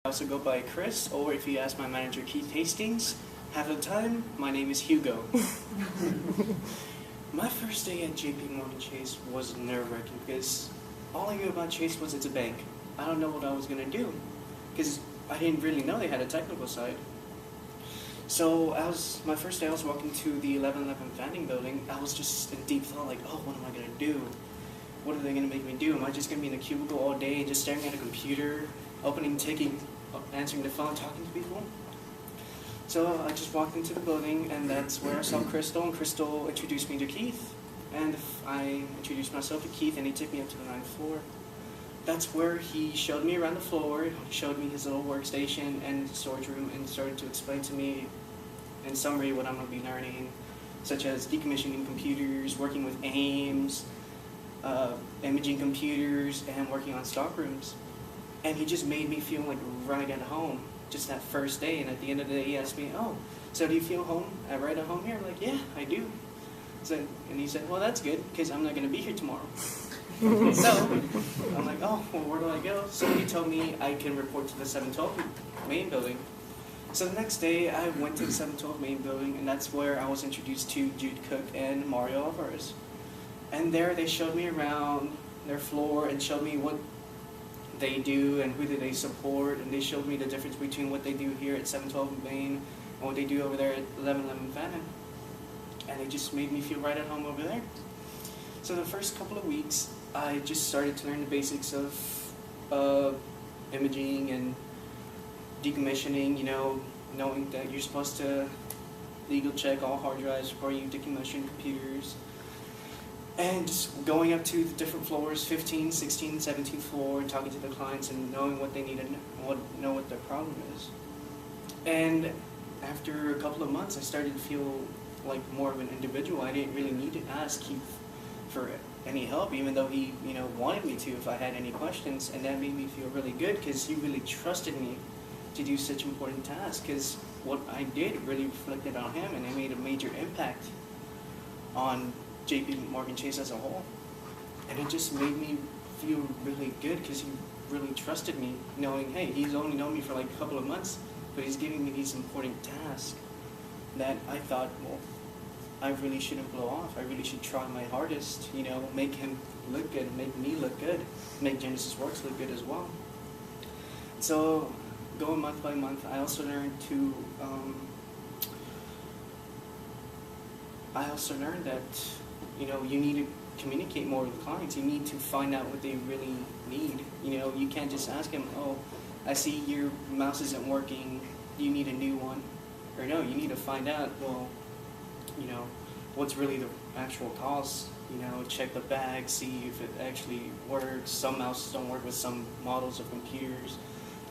I also go by Chris, or if you ask my manager Keith Hastings, half of the time, my name is Hugo. My first day at JP Morgan Chase was nerve-wracking because all I knew about Chase was it's a bank. I don't know what I was going to do because I didn't really know they had a technical side. So my first day I was walking to the 1111 Fanning building. I was just in deep thought like, oh, what am I going to do? What are they going to make me do? Am I just going to be in a cubicle all day just staring at a computer, opening, taking, answering the phone, talking to people? So I just walked into the building, and that's where I saw Crystal, and Crystal introduced me to Keith. And I introduced myself to Keith, and he took me up to the 9th floor. That's where he showed me around the floor, he showed me his little workstation and storage room, and started to explain to me, in summary, what I'm going to be learning, such as decommissioning computers, working with AIMs, imaging computers, and working on stock rooms. And he just made me feel like right at home, just that first day. And at the end of the day, he asked me, oh, so do you feel right at home here? I'm like, yeah, I do. And he said, well, that's good, because I'm not going to be here tomorrow. So I'm like, oh, well, where do I go? So he told me I can report to the 712 main building. So the next day, I went to the 712 main building, and that's where I was introduced to Jude Cook and Mario Alvarez. And there they showed me around their floor and showed me what they do and who do they support, and they showed me the difference between what they do here at 712 Main and what they do over there at 1111 Fannin. And it just made me feel right at home over there. So the first couple of weeks, I just started to learn the basics of imaging and decommissioning, knowing that you're supposed to legal check all hard drives before you decommission computers. And just going up to the different floors, 15th, 16th, 17th floor, and talking to the clients and knowing what they need and know what their problem is. And after a couple of months, I started to feel like more of an individual. I didn't really need to ask Keith for any help, even though he, wanted me to if I had any questions. And that made me feel really good because he really trusted me to do such important tasks, because what I did really reflected on him, and it made a major impact on JP Morgan Chase as a whole. And it just made me feel really good because he really trusted me, knowing, hey, he's only known me for like a couple of months, but he's giving me these important tasks that I thought, well, I really shouldn't blow off. I really should try my hardest, make him look good, make me look good, make Genesis Works look good as well. So going month by month, I also learned that you need to communicate more with clients. You need to find out what they really need. You can't just ask them, oh, I see your mouse isn't working, you need a new one. Or no, you need to find out, well, what's really the actual cause. Check the bag, see if it actually works. Some mouses don't work with some models of computers,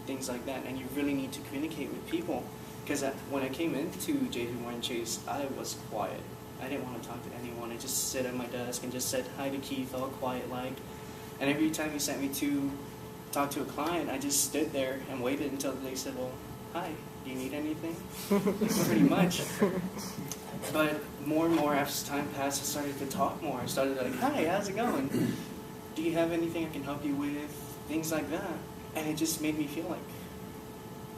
things like that. And you really need to communicate with people. Because when I came into JP Morgan Chase, I was quiet. I didn't want to talk to anyone. I just sit at my desk and just said hi to Keith, all quiet like. And every time he sent me to talk to a client, I just stood there and waited until they said, well, hi, do you need anything? Pretty much. But more and more as time passed, I started to talk more. I started like, hi, how's it going? Do you have anything I can help you with? Things like that. And it just made me feel like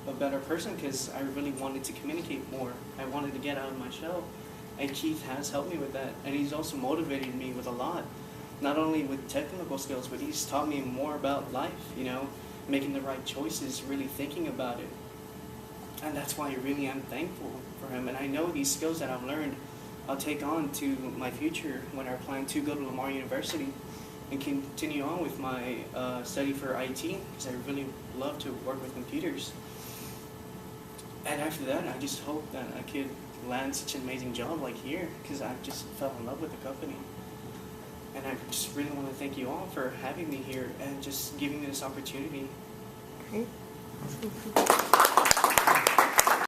a better person because I really wanted to communicate more. I wanted to get out of my shell. And Keith has helped me with that. And he's also motivated me with a lot. Not only with technical skills, but he's taught me more about life, making the right choices, really thinking about it. And that's why I really am thankful for him. And I know these skills that I've learned, I'll take on to my future when I plan to go to Lamar University and continue on with my study for IT, because I really love to work with computers. And after that, I just hope that I could land such an amazing job like here, because I just fell in love with the company. And I just really want to thank you all for having me here and just giving me this opportunity. Great.